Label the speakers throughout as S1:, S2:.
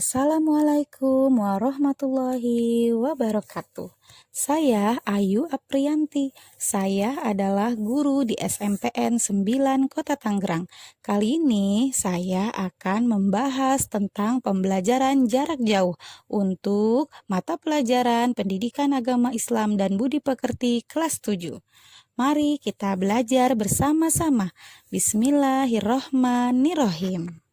S1: Assalamualaikum warahmatullahi wabarakatuh. Saya Ayu Aprianti. Saya adalah guru di SMPN 9 Kota Tangerang. Kali ini saya akan membahas tentang pembelajaran jarak jauh untuk mata pelajaran Pendidikan Agama Islam dan Budi Pekerti kelas 7. Mari kita belajar bersama-sama. Bismillahirrahmanirrahim.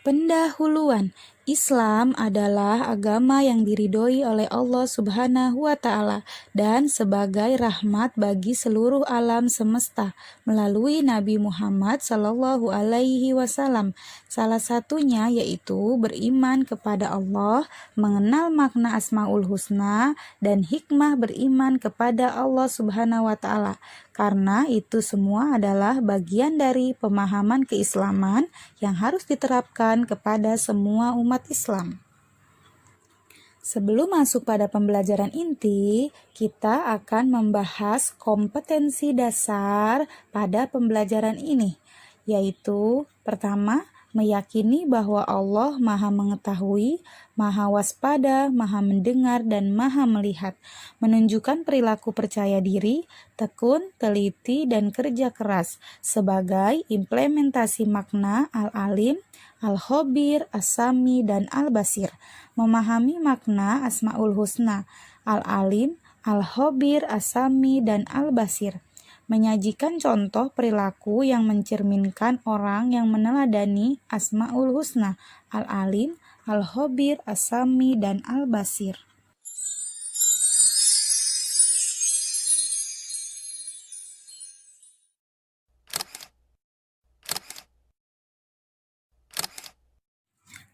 S1: Pendahuluan. Islam adalah agama yang diridhoi oleh Allah Subhanahu wa Ta'ala dan sebagai rahmat bagi seluruh alam semesta melalui Nabi Muhammad Sallallahu Alaihi Wasallam. Salah satunya yaitu beriman kepada Allah, mengenal makna Asmaul Husna, dan hikmah beriman kepada Allah Subhanahu wa Ta'ala. Karena itu semua adalah bagian dari pemahaman keislaman yang harus diterapkan kepada semua umat Islam. Sebelum masuk pada pembelajaran inti, kita akan membahas kompetensi dasar pada pembelajaran ini, yaitu pertama, meyakini bahwa Allah Maha Mengetahui, Maha Waspada, Maha Mendengar, dan Maha Melihat, menunjukkan perilaku percaya diri, tekun, teliti, dan kerja keras sebagai implementasi makna Al-Alim, Al-Khabir, As-Sami, dan Al-Basir. Memahami makna Asmaul Husna, Al-Alim, Al-Khabir, As-Sami, dan Al-Basir. Menyajikan contoh perilaku yang mencerminkan orang yang meneladani Asmaul Husna, Al-Alim, Al-Khabir, As-Sami, dan Al-Basir.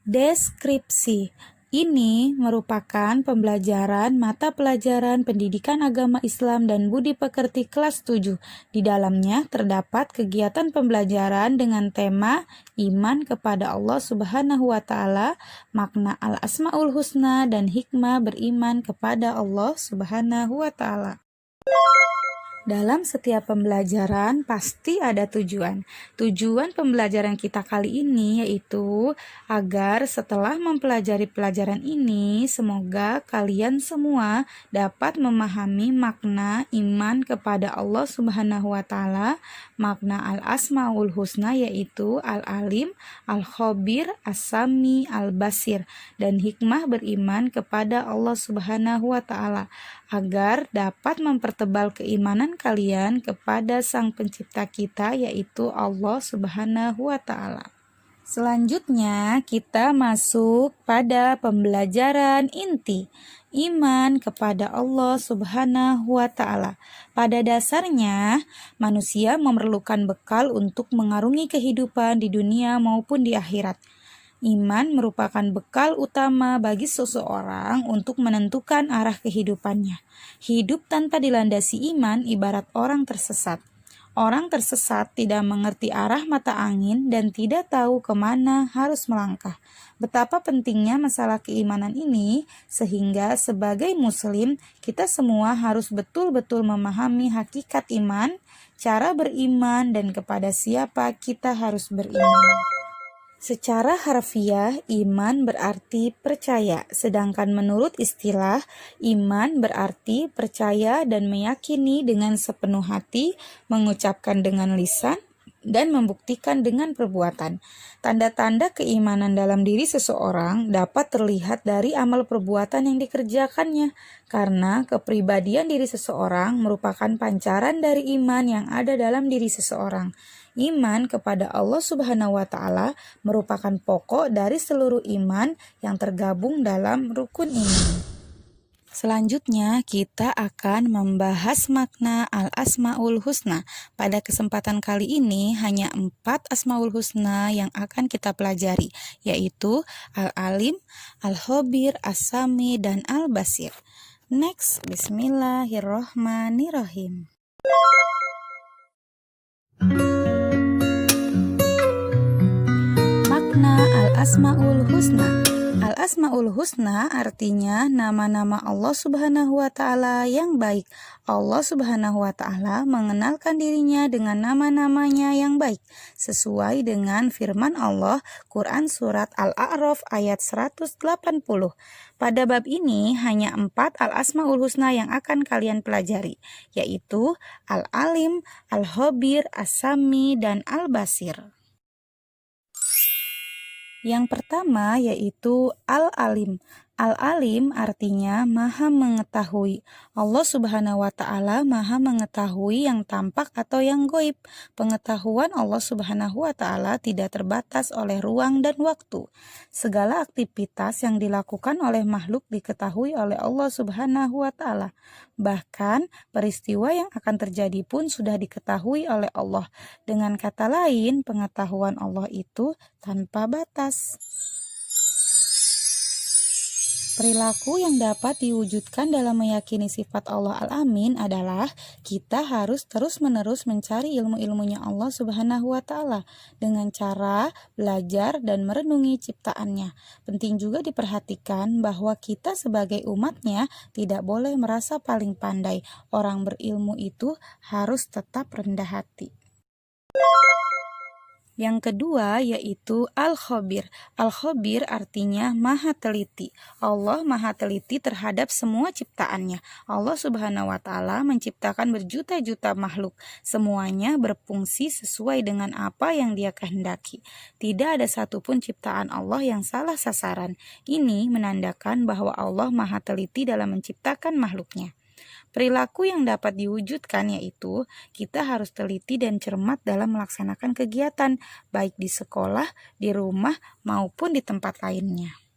S1: Deskripsi. Ini merupakan pembelajaran mata pelajaran Pendidikan Agama Islam dan Budi Pekerti kelas 7. Di dalamnya terdapat kegiatan pembelajaran dengan tema iman kepada Allah Subhanahu wa Ta'ala, makna Al-Asmaul Husna, dan hikmah beriman kepada Allah Subhanahu wa Ta'ala. Dalam setiap pembelajaran pasti ada tujuan. Tujuan pembelajaran kita kali ini yaitu agar setelah mempelajari pelajaran ini, semoga kalian semua dapat memahami makna iman kepada Allah Subhanahu wa Ta'ala, makna Al-Asmaul Husna yaitu Al-Alim, Al-Khabir, As-Sami, Al-Basir, dan hikmah beriman kepada Allah Subhanahu wa Ta'ala, agar dapat mempertebal keimanan kalian kepada Sang Pencipta kita yaitu Allah Subhanahu wa Ta'ala. Selanjutnya kita masuk pada pembelajaran inti, iman kepada Allah Subhanahu wa Ta'ala. Pada dasarnya, manusia memerlukan bekal untuk mengarungi kehidupan di dunia maupun di akhirat. Iman merupakan bekal utama bagi seseorang untuk menentukan arah kehidupannya. Hidup tanpa dilandasi iman ibarat orang tersesat. Orang tersesat tidak mengerti arah mata angin dan tidak tahu kemana harus melangkah. Betapa pentingnya masalah keimanan ini, sehingga sebagai muslim, kita semua harus betul-betul memahami hakikat iman, cara beriman, dan kepada siapa kita harus beriman. Secara harfiah, iman berarti percaya, sedangkan menurut istilah, iman berarti percaya dan meyakini dengan sepenuh hati, mengucapkan dengan lisan, dan membuktikan dengan perbuatan. Tanda-tanda keimanan dalam diri seseorang dapat terlihat dari amal perbuatan yang dikerjakannya, karena kepribadian diri seseorang merupakan pancaran dari iman yang ada dalam diri seseorang. Iman kepada Allah Subhanahu wa Ta'ala merupakan pokok dari seluruh iman yang tergabung dalam rukun iman. Selanjutnya kita akan membahas makna Al-Asmaul Husna. Pada kesempatan kali ini hanya 4 Asmaul Husna yang akan kita pelajari, yaitu Al-Alim, Al-Khabir, As-Sami, dan Al-Basir. Next, Bismillahirrahmanirrahim. Makna Al-Asmaul Husna. Al-Asma'ul Husna artinya nama-nama Allah Subhanahu wa Ta'ala yang baik. Allah Subhanahu wa Ta'ala mengenalkan dirinya dengan nama-namanya yang baik, sesuai dengan firman Allah, Quran Surat Al-A'raf ayat 180. Pada bab ini hanya 4 Al-Asma'ul Husna yang akan kalian pelajari, yaitu Al-Alim, Al-Khabir, As-Sami, dan Al-Basir. Yang pertama yaitu Al-Alim. Al-Alim artinya Maha mengetahui. Allah Subhanahu wa Ta'ala Maha mengetahui yang tampak atau yang gaib. Pengetahuan Allah Subhanahu wa Ta'ala tidak terbatas oleh ruang dan waktu. Segala aktivitas yang dilakukan oleh makhluk diketahui oleh Allah Subhanahu wa Ta'ala. Bahkan peristiwa yang akan terjadi pun sudah diketahui oleh Allah. Dengan kata lain, pengetahuan Allah itu tanpa batas. Perilaku yang dapat diwujudkan dalam meyakini sifat Allah Al-Amin adalah kita harus terus-menerus mencari ilmu-ilmunya Allah Subhanahu wa Ta'ala dengan cara belajar dan merenungi ciptaannya. Penting juga diperhatikan bahwa kita sebagai umatnya tidak boleh merasa paling pandai. Orang berilmu itu harus tetap rendah hati. Yang kedua yaitu Al-Khabir. Al-Khabir artinya Maha Teliti. Allah Maha Teliti terhadap semua ciptaannya. Allah Subhanahu wa Ta'ala menciptakan berjuta-juta makhluk. Semuanya berfungsi sesuai dengan apa yang Dia kehendaki. Tidak ada satupun ciptaan Allah yang salah sasaran. Ini menandakan bahwa Allah Maha Teliti dalam menciptakan makhluknya. Perilaku yang dapat diwujudkan yaitu kita harus teliti dan cermat dalam melaksanakan kegiatan, baik di sekolah, di rumah, maupun di tempat lainnya.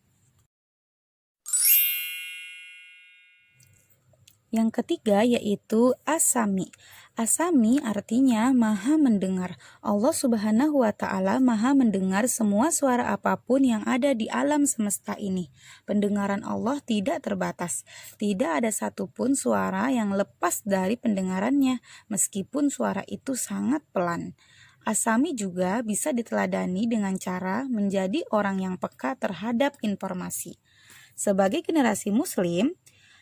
S1: Yang ketiga yaitu As-Sami. As-Sami artinya Maha mendengar. Allah Subhanahu wa Ta'ala Maha mendengar semua suara apapun yang ada di alam semesta ini. Pendengaran Allah tidak terbatas. Tidak ada satupun suara yang lepas dari pendengarannya, meskipun suara itu sangat pelan. As-Sami juga bisa diteladani dengan cara menjadi orang yang peka terhadap informasi. Sebagai generasi Muslim,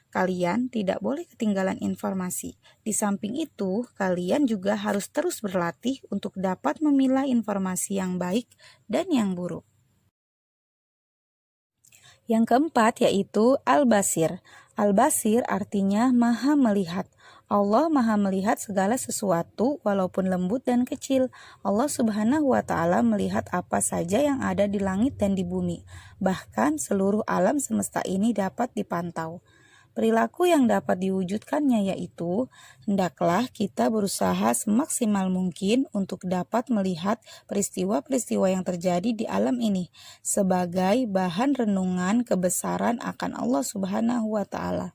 S1: kalian tidak boleh ketinggalan informasi. Di samping itu, kalian juga harus terus berlatih untuk dapat memilah informasi yang baik dan yang buruk. Yang keempat yaitu Al-Basir. Al-Basir artinya Maha melihat. Allah Maha melihat segala sesuatu walaupun lembut dan kecil. Allah Subhanahu wa Ta'ala melihat apa saja yang ada di langit dan di bumi. Bahkan seluruh alam semesta ini dapat dipantau. Perilaku yang dapat diwujudkannya yaitu, hendaklah kita berusaha semaksimal mungkin untuk dapat melihat peristiwa-peristiwa yang terjadi di alam ini sebagai bahan renungan kebesaran akan Allah Subhanahu wa Ta'ala.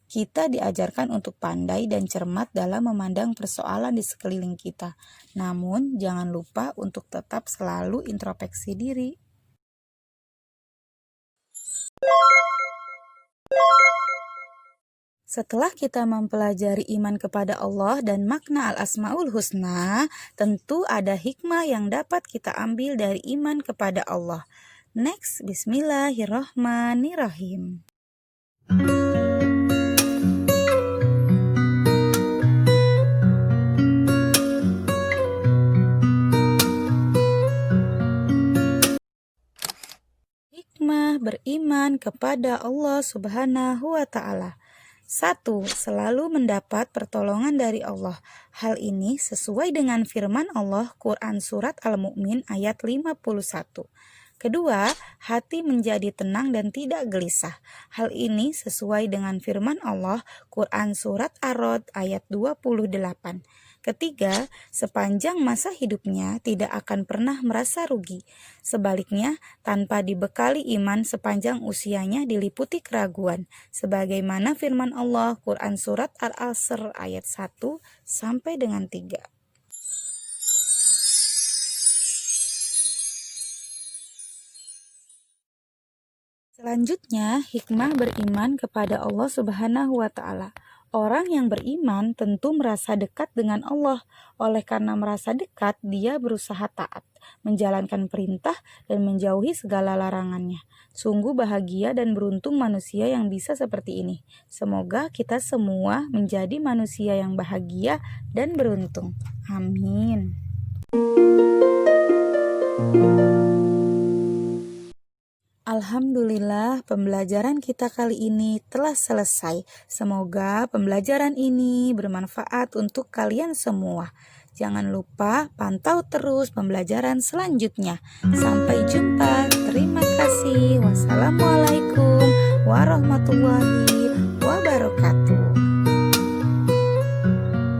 S1: Kita diajarkan untuk pandai dan cermat dalam memandang persoalan di sekeliling kita. Namun, jangan lupa untuk tetap selalu introspeksi diri. Setelah kita mempelajari iman kepada Allah dan makna Al-Asma'ul Husna, tentu ada hikmah yang dapat kita ambil dari iman kepada Allah. Next, Bismillahirrahmanirrahim. Hikmah beriman kepada Allah Subhanahu wa Ta'ala. 1. Selalu mendapat pertolongan dari Allah. Hal ini sesuai dengan firman Allah Quran Surat Al-Mu'min ayat 51. Kedua, hati menjadi tenang dan tidak gelisah. Hal ini sesuai dengan firman Allah Quran Surat Ar-Ra'd ayat 28. Ketiga, sepanjang masa hidupnya tidak akan pernah merasa rugi. Sebaliknya, tanpa dibekali iman sepanjang usianya diliputi keraguan. Sebagaimana firman Allah Quran Surat Al-Asr ayat 1 sampai dengan 3. Selanjutnya, hikmah beriman kepada Allah Subhanahu wa Ta'ala. Orang yang beriman tentu merasa dekat dengan Allah. Oleh karena merasa dekat, dia berusaha taat, menjalankan perintah, dan menjauhi segala larangannya. Sungguh bahagia dan beruntung manusia yang bisa seperti ini. Semoga kita semua menjadi manusia yang bahagia dan beruntung. Amin. Alhamdulillah, pembelajaran kita kali ini telah selesai. Semoga pembelajaran ini bermanfaat untuk kalian semua. Jangan lupa pantau terus pembelajaran selanjutnya. Sampai jumpa. Terima kasih. Wassalamualaikum warahmatullahi